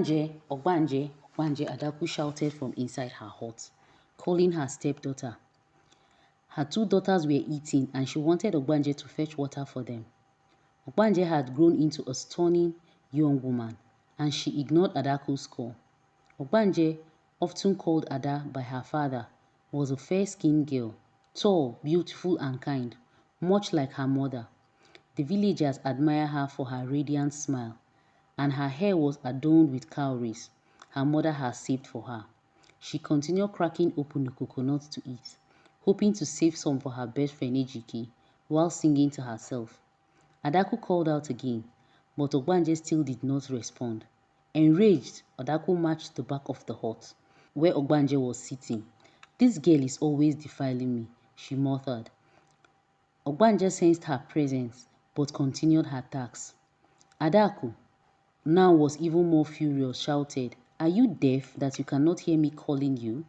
Obanje, Adaku shouted from inside her hut, calling her stepdaughter. Her two daughters were eating and she wanted Obanje to fetch water for them. Obanje had grown into a stunning young woman and she ignored Adaku's call. Obanje, often called Ada by her father, was a fair-skinned girl, tall, beautiful and kind, much like her mother. The villagers admired her for her radiant smile, and her hair was adorned with cowries her mother had saved for her. She continued cracking open the coconuts to eat, hoping to save some for her best friend Ejike, while singing to herself. Adaku called out again, but Obanje still did not respond. Enraged, Adaku marched to the back of the hut, where Obanje was sitting. "This girl is always defiling me," she muttered. Obanje sensed her presence, but continued her task. Adaku, now was even more furious, shouted, "Are you deaf that you cannot hear me calling you?"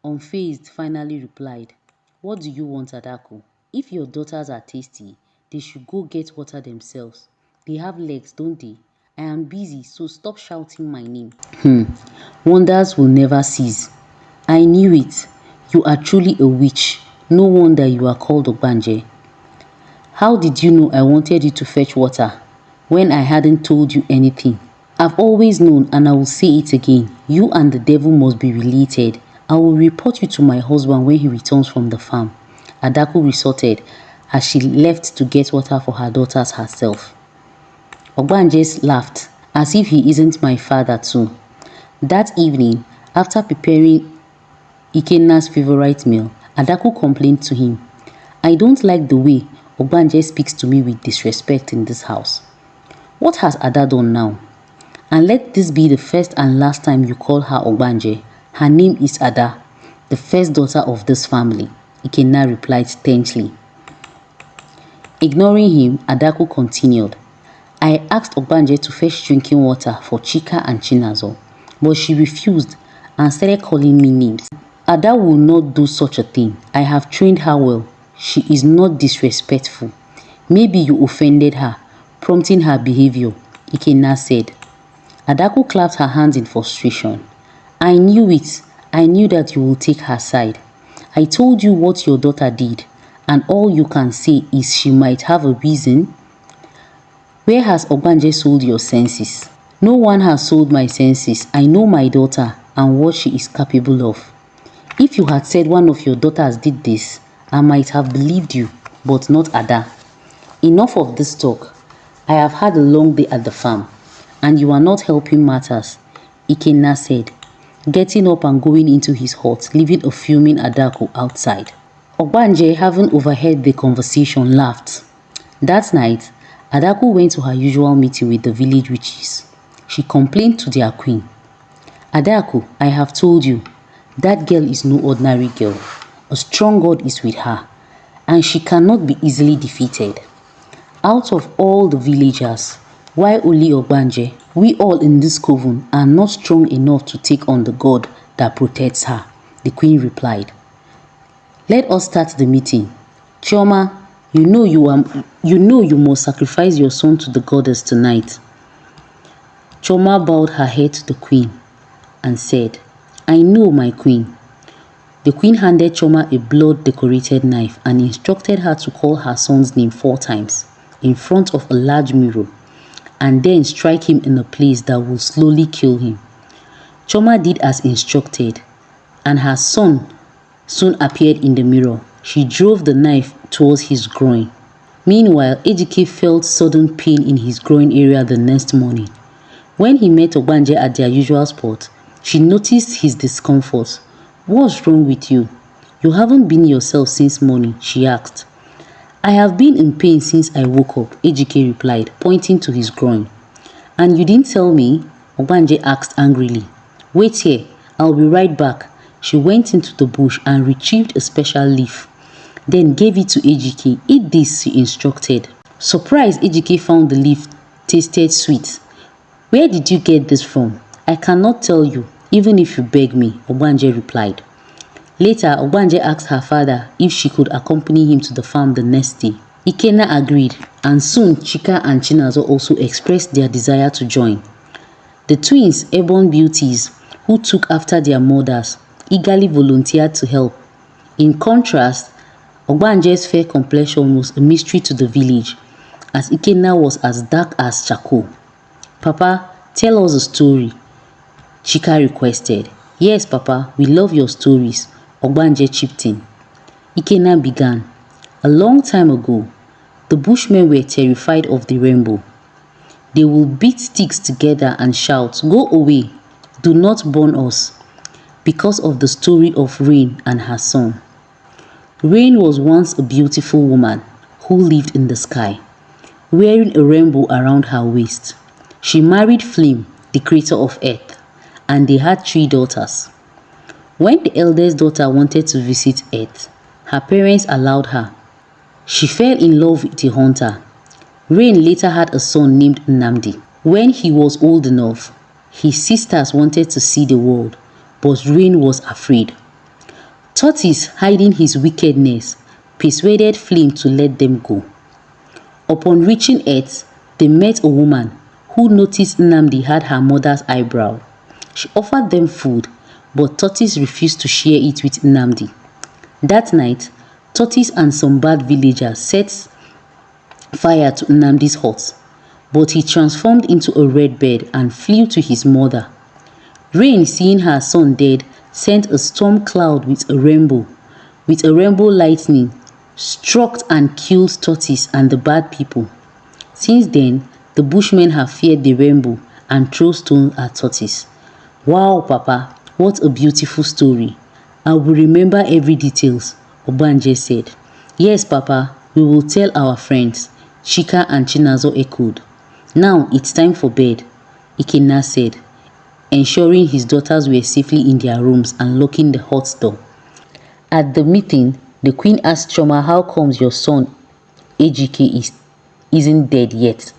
Unfazed finally replied, "What do you want, Adaku? If your daughters are tasty, they should go get water themselves. They have legs, don't they? I am busy, so stop shouting my name." Wonders will never cease. I knew it. You are truly a witch. No wonder you are called Obanje. How did you know I wanted you to fetch water when I hadn't told you anything? I've always known, and I will say it again. You and the devil must be related. I will report you to my husband when he returns from the farm," Adaku resorted as she left to get water for her daughters herself. Obanje laughed, "As if he isn't my father too." That evening, after preparing Ikenna's favorite meal, Adaku complained to him, "I don't like the way Obanje speaks to me with disrespect in this house." "What has Ada done now? And let this be the first and last time you call her Obanje. Her name is Ada, the first daughter of this family," Ikenna replied tensely. Ignoring him, Adaku continued, "I asked Obanje to fetch drinking water for Chika and Chinazo, but she refused and started calling me names. Ada will not do such a thing. I have trained her well. She is not disrespectful. Maybe you offended her, prompting her behavior," Ikenna said. Adaku clapped her hands in frustration. "I knew it. I knew that you will take her side. I told you what your daughter did, and all you can say is she might have a reason. Where has Obanje sold your senses?" "No one has sold my senses. I know my daughter and what she is capable of. If you had said one of your daughters did this, I might have believed you, but not Ada. Enough of this talk. I have had a long day at the farm, and you are not helping matters," Ikenna said, getting up and going into his hut, leaving a fuming Adaku outside. Obanje, having overheard the conversation, laughed. That night, Adaku went to her usual meeting with the village witches. She complained to their queen. "Adaku, I have told you, that girl is no ordinary girl. A strong god is with her, and she cannot be easily defeated. Out of all the villagers, why only Obanje? We all in this coven are not strong enough to take on the god that protects her," the queen replied. "Let us start the meeting. Chioma, you know you must sacrifice your son to the goddess tonight." Chioma bowed her head to the queen and said, "I know, my queen." The queen handed Chioma a blood-decorated knife and instructed her to call her son's name 4 times in front of a large mirror, and then strike him in a place that will slowly kill him. Chioma did as instructed, and her son soon appeared in the mirror. She drove the knife towards his groin. Meanwhile, Ejike felt sudden pain in his groin area the next morning. When he met Obanje at their usual spot, she noticed his discomfort. "What's wrong with you? You haven't been yourself since morning," she asked. "I have been in pain since I woke up," Ejike replied, pointing to his groin. "And you didn't tell me?" Obanje asked angrily. "Wait here, I'll be right back." She went into the bush and retrieved a special leaf, then gave it to Ejike. "Eat this," she instructed. Surprised, Ejike found the leaf tasted sweet. "Where did you get this from?" "I cannot tell you, even if you beg me," Obanje replied. Later, Obanje asked her father if she could accompany him to the farm the next day. Ikenna agreed, and soon Chika and Chinazo also expressed their desire to join. The twins, airborne beauties, who took after their mothers, eagerly volunteered to help. In contrast, Obanje's fair complexion was a mystery to the village, as Ikenna was as dark as charcoal. "Papa, tell us a story," Chika requested. "Yes, Papa, we love your stories," Obanje chipped in. Ikenna began. "A long time ago, the Bushmen were terrified of the rainbow. They would beat sticks together and shout, 'Go away, do not burn us,' because of the story of Rain and her son. Rain was once a beautiful woman who lived in the sky, wearing a rainbow around her waist. She married Flame, the creator of Earth, and they had 3 daughters. When the eldest daughter wanted to visit Earth, her parents allowed her. She fell in love with a hunter. Rain later had a son named Nnamdi. When he was old enough, his sisters wanted to see the world, but Rain was afraid. Tortoise, hiding his wickedness, persuaded Flame to let them go. Upon reaching Earth, they met a woman who noticed Nnamdi had her mother's eyebrow. She offered them food, but Tortoise refused to share it with Nnamdi. That night, Tortoise and some bad villagers set fire to Nnamdi's hut, but he transformed into a red bird and flew to his mother. Rain, seeing her son dead, sent a storm cloud with a rainbow lightning, struck and killed Tortoise and the bad people. Since then, the Bushmen have feared the rainbow and throw stones at Tortoise. Wow, Papa, what a beautiful story. I will remember every details, Obanje said. Yes, Papa, we will tell our friends, Chika and Chinazo echoed. Now it's time for bed, Ikenna said, ensuring his daughters were safely in their rooms and locking the hut door. At the meeting, the queen asked Choma how comes your son Ejike isn't dead yet.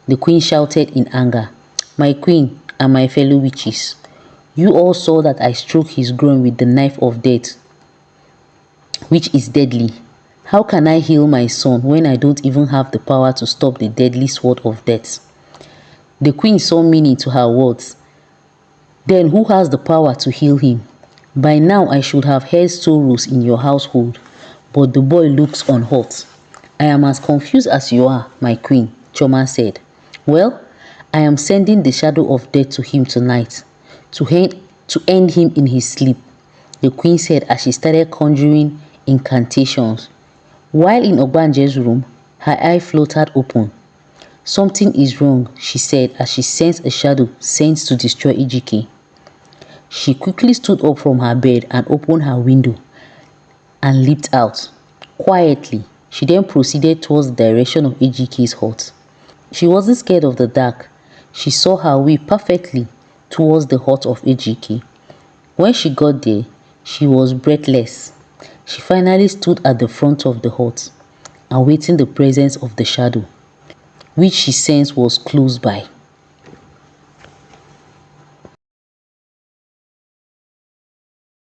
The queen shouted in anger, "My queen and my fellow witches, you all saw that I struck his groin with the knife of death, which is deadly. How can I heal my son when I don't even have the power to stop the deadly sword of death?" The queen saw meaning to her words. Then who has the power to heal him? By now I should have heard sorrows in your household, but the boy looks unhurt. I am as confused as you are, my queen, Choma said. Well, I am sending the shadow of death to him tonight, to end him in his sleep, the queen said as she started conjuring incantations. While in Obanje's room, her eye fluttered open. Something is wrong, she said as she sensed a shadow sent to destroy Ejike. She quickly stood up from her bed and opened her window and leaped out. Quietly, she then proceeded towards the direction of Ejike's hut. She wasn't scared of the dark. She saw her way perfectly towards the hut of Ejike. When she got there, she was breathless. She finally stood at the front of the hut, awaiting the presence of the shadow, which she sensed was close by.